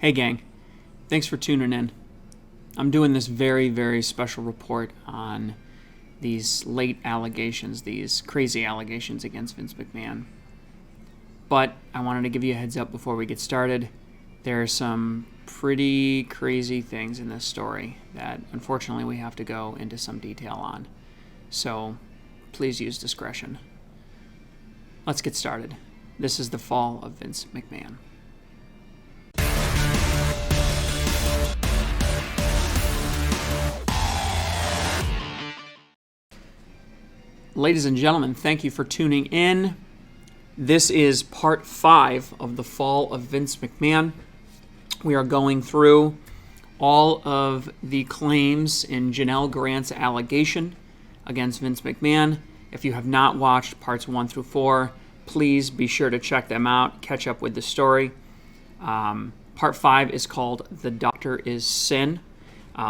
Hey gang, thanks for tuning in. I'm doing this very, very special report on these late allegations, these crazy allegations against Vince McMahon. But I wanted to give you a heads up before we get started. There are some pretty crazy things in this story that unfortunately we have to go into some detail on. So please use discretion. Let's get started. This is the fall of Vince McMahon. Ladies and gentlemen, thank you for tuning in. This is part 5 of the fall of Vince McMahon. We are going through all of the claims in Janelle Grant's allegation against Vince McMahon. If you have not watched parts 1 through 4, please be sure to check them out, catch up with the story. Part 5 is called The Doctor is Sin.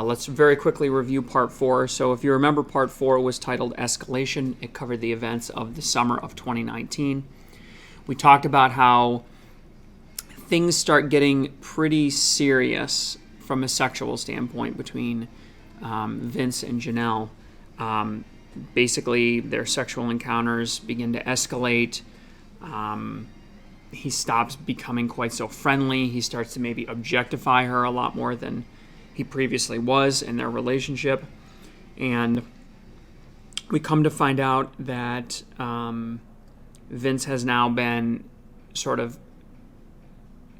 Let's very quickly review Part 4. So if you remember, Part 4 was titled Escalation. It covered the events of the summer of 2019. We talked about how things start getting pretty serious from a sexual standpoint between Vince and Janelle. Basically, their sexual encounters begin to escalate. He stops becoming quite so friendly. He starts to maybe objectify her a lot more than he previously was in their relationship. And we come to find out that Vince has now been sort of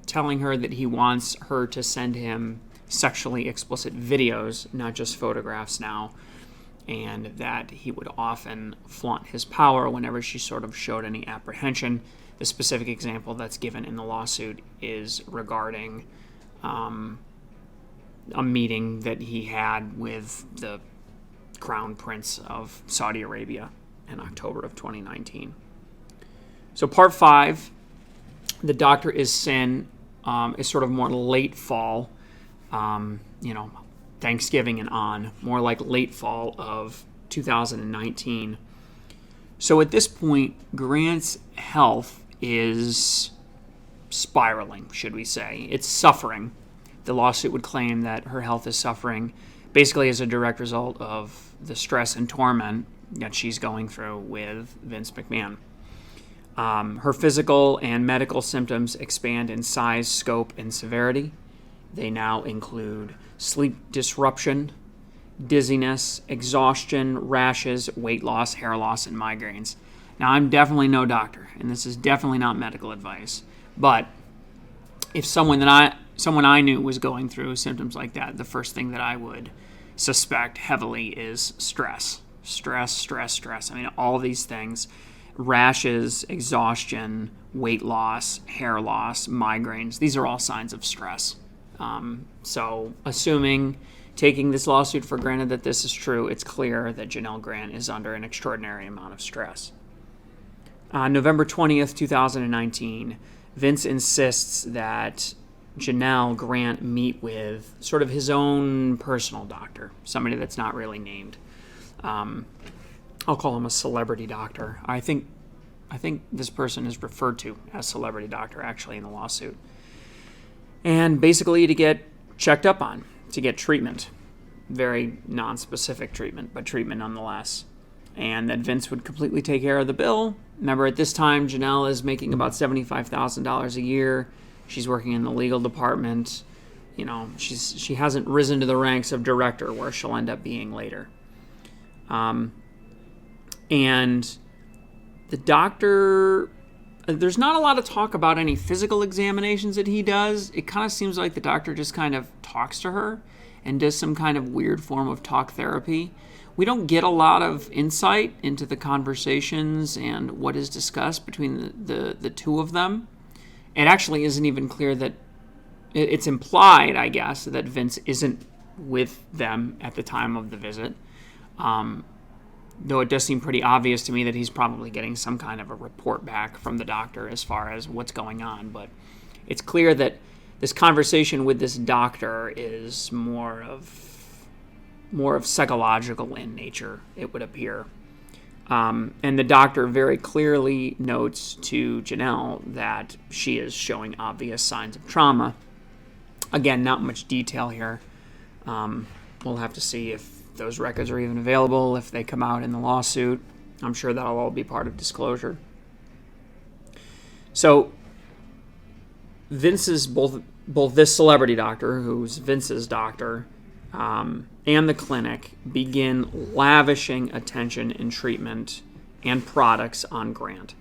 telling her that he wants her to send him sexually explicit videos, not just photographs now, and that he would often flaunt his power whenever she sort of showed any apprehension. The specific example that's given in the lawsuit is regarding a meeting that he had with the Crown Prince of Saudi Arabia in October of 2019. So part 5, The Doctor is Sin, is sort of more late fall, Thanksgiving and on, more like late fall of 2019. So at this point, Grant's health is spiraling, should we say. It's suffering. The lawsuit would claim that her health is suffering basically as a direct result of the stress and torment that she's going through with Vince McMahon. Her physical and medical symptoms expand in size, scope, and severity. They now include sleep disruption, dizziness, exhaustion, rashes, weight loss, hair loss, and migraines. Now, I'm definitely no doctor, and this is definitely not medical advice, but if someone I knew was going through symptoms like that, the first thing that I would suspect heavily is stress. Stress. I mean, all these things, rashes, exhaustion, weight loss, hair loss, migraines, these are all signs of stress. So taking this lawsuit for granted that this is true, it's clear that Janelle Grant is under an extraordinary amount of stress. On November 20th, 2019, Vince insists that Janelle Grant meet with sort of his own personal doctor, somebody that's not really named. I'll call him a celebrity doctor. I think this person is referred to as celebrity doctor actually in the lawsuit. And basically to get checked up on, to get treatment. Very non-specific treatment, but treatment nonetheless. And that Vince would completely take care of the bill. Remember, at this time, Janelle is making about $75,000 a year. She's working in the legal department. She hasn't risen to the ranks of director where she'll end up being later. And the doctor, there's not a lot of talk about any physical examinations that he does. It kind of seems like the doctor just kind of talks to her and does some kind of weird form of talk therapy. We don't get a lot of insight into the conversations and what is discussed between the two of them. It actually isn't even clear that it's implied, I guess, that Vince isn't with them at the time of the visit. Though it does seem pretty obvious to me that he's probably getting some kind of a report back from the doctor as far as what's going on. But it's clear that this conversation with this doctor is more of psychological in nature, it would appear. And the doctor very clearly notes to Janelle that she is showing obvious signs of trauma Again, not much detail here. We'll have to see if those records are even available, if they come out in the lawsuit. I'm sure that'll all be part of disclosure. So Vince's, both this celebrity doctor, who's Vince's doctor, and the clinic begin lavishing attention and treatment and products on Grant.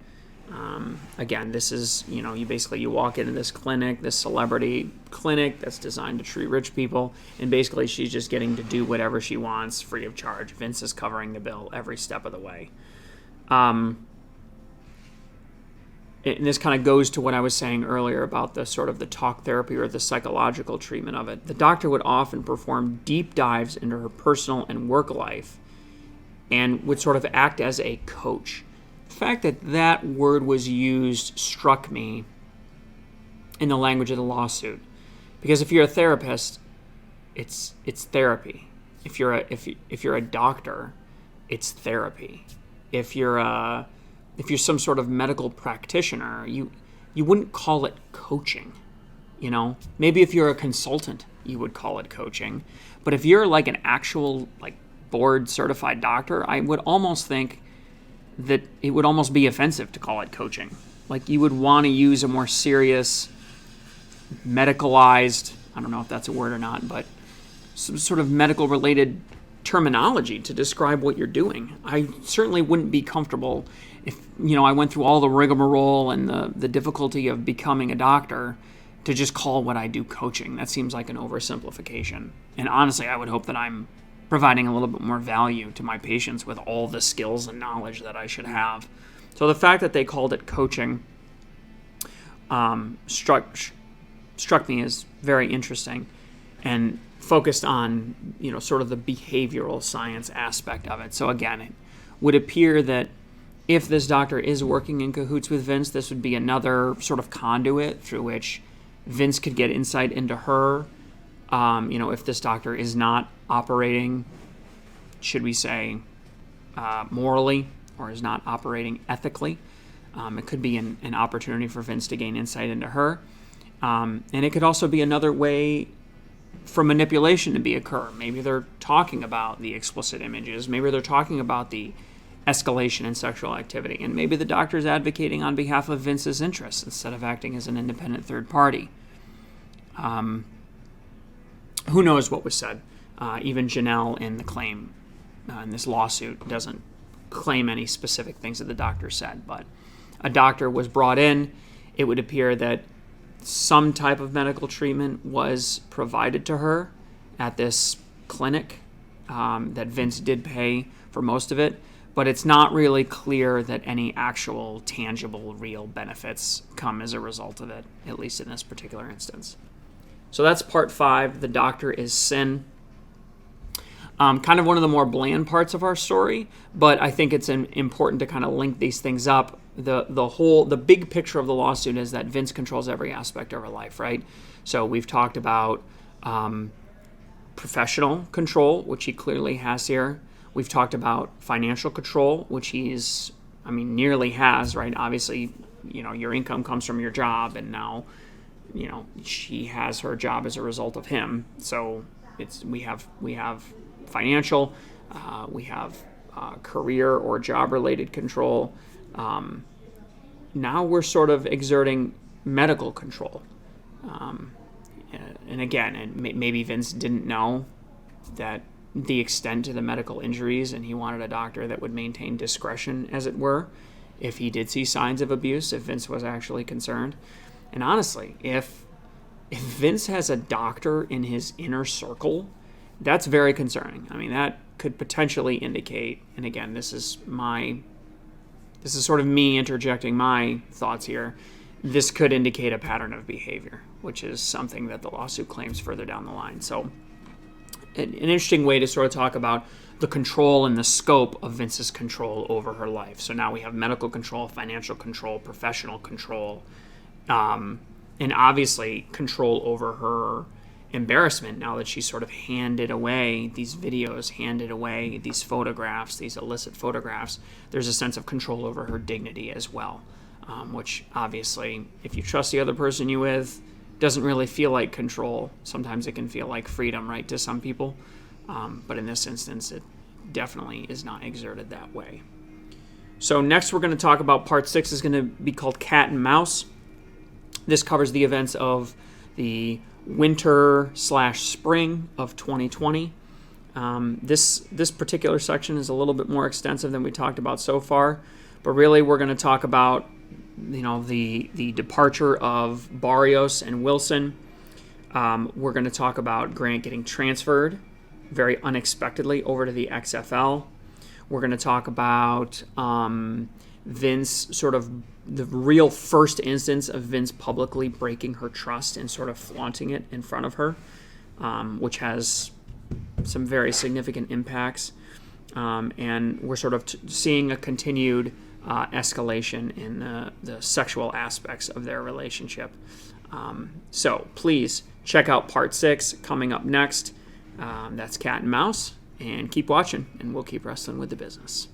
Again, this is, you walk into this clinic, this celebrity clinic that's designed to treat rich people, and basically she's just getting to do whatever she wants free of charge. Vince is covering the bill every step of the way. And this kind of goes to what I was saying earlier about the sort of the talk therapy or the psychological treatment of it. The doctor would often perform deep dives into her personal and work life and would sort of act as a coach. The fact that that word was used struck me in the language of the lawsuit, because if you're a therapist, it's therapy. If you're a doctor, it's therapy. If you're some sort of medical practitioner, you wouldn't call it coaching. Maybe if you're a consultant, you would call it coaching. But if you're like an actual board certified doctor, I would almost think that it would almost be offensive to call it coaching. Like you would want to use a more serious, medicalized, I don't know if that's a word or not, but some sort of medical related terminology to describe what you're doing. I certainly wouldn't be comfortable if, I went through all the rigmarole and the difficulty of becoming a doctor to just call what I do coaching. That seems like an oversimplification. And honestly, I would hope that I'm providing a little bit more value to my patients with all the skills and knowledge that I should have. So the fact that they called it coaching struck me as very interesting and focused on, sort of the behavioral science aspect of it. So again, it would appear that if this doctor is working in cahoots with Vince, this would be another sort of conduit through which Vince could get insight into her. If this doctor is not operating, should we say, morally, or is not operating ethically, it could be an opportunity for Vince to gain insight into her. And it could also be another way for manipulation to occur. Maybe they're talking about the explicit images. Maybe they're talking about the escalation in sexual activity. And maybe the doctor is advocating on behalf of Vince's interests instead of acting as an independent third party. Who knows what was said? Even Janelle in the claim, in this lawsuit, doesn't claim any specific things that the doctor said. But a doctor was brought in. It would appear that some type of medical treatment was provided to her at this clinic, that Vince did pay for most of it, but it's not really clear that any actual tangible, real benefits come as a result of it, at least in this particular instance. So that's part 5, The Doctor is Sin. Kind of one of the more bland parts of our story, but I think it's important to kind of link these things up. The big picture of the lawsuit is that Vince controls every aspect of her life, right? So we've talked about professional control, which he clearly has here. We've talked about financial control, which nearly has, right? Obviously, your income comes from your job, and now, she has her job as a result of him. So we have financial, we have career or job-related control. Now we're sort of exerting medical control. And again, maybe Vince didn't know that the extent to the medical injuries, and he wanted a doctor that would maintain discretion, as it were, if he did see signs of abuse, if Vince was actually concerned. And honestly, if Vince has a doctor in his inner circle, that's very concerning. That could potentially indicate, and again, this is sort of me interjecting my thoughts here, this could indicate a pattern of behavior, which is something that the lawsuit claims further down the line. So an interesting way to sort of talk about the control and the scope of Vince's control over her life. So now we have medical control, financial control, professional control, and obviously control over her embarrassment now that she's sort of handed away these videos, handed away these photographs, these illicit photographs. There's a sense of control over her dignity as well, which obviously, if you trust the other person you're with, doesn't really feel like control. Sometimes it can feel like freedom, right, to some people. But in this instance, it definitely is not exerted that way. So next we're going to talk about part 6 is going to be called Cat and Mouse. This covers the events of the winter/spring of 2020. This particular section is a little bit more extensive than we talked about so far, but really we're going to talk about the departure of Barrios and Wilson. We're going to talk about Grant getting transferred very unexpectedly over to the XFL. We're going to talk about Vince, sort of the real first instance of Vince publicly breaking her trust and sort of flaunting it in front of her, which has some very significant impacts. And we're sort of seeing a continued escalation in the sexual aspects of their relationship. So please check out part 6 coming up next. That's Cat and Mouse, and keep watching, and we'll keep wrestling with the business.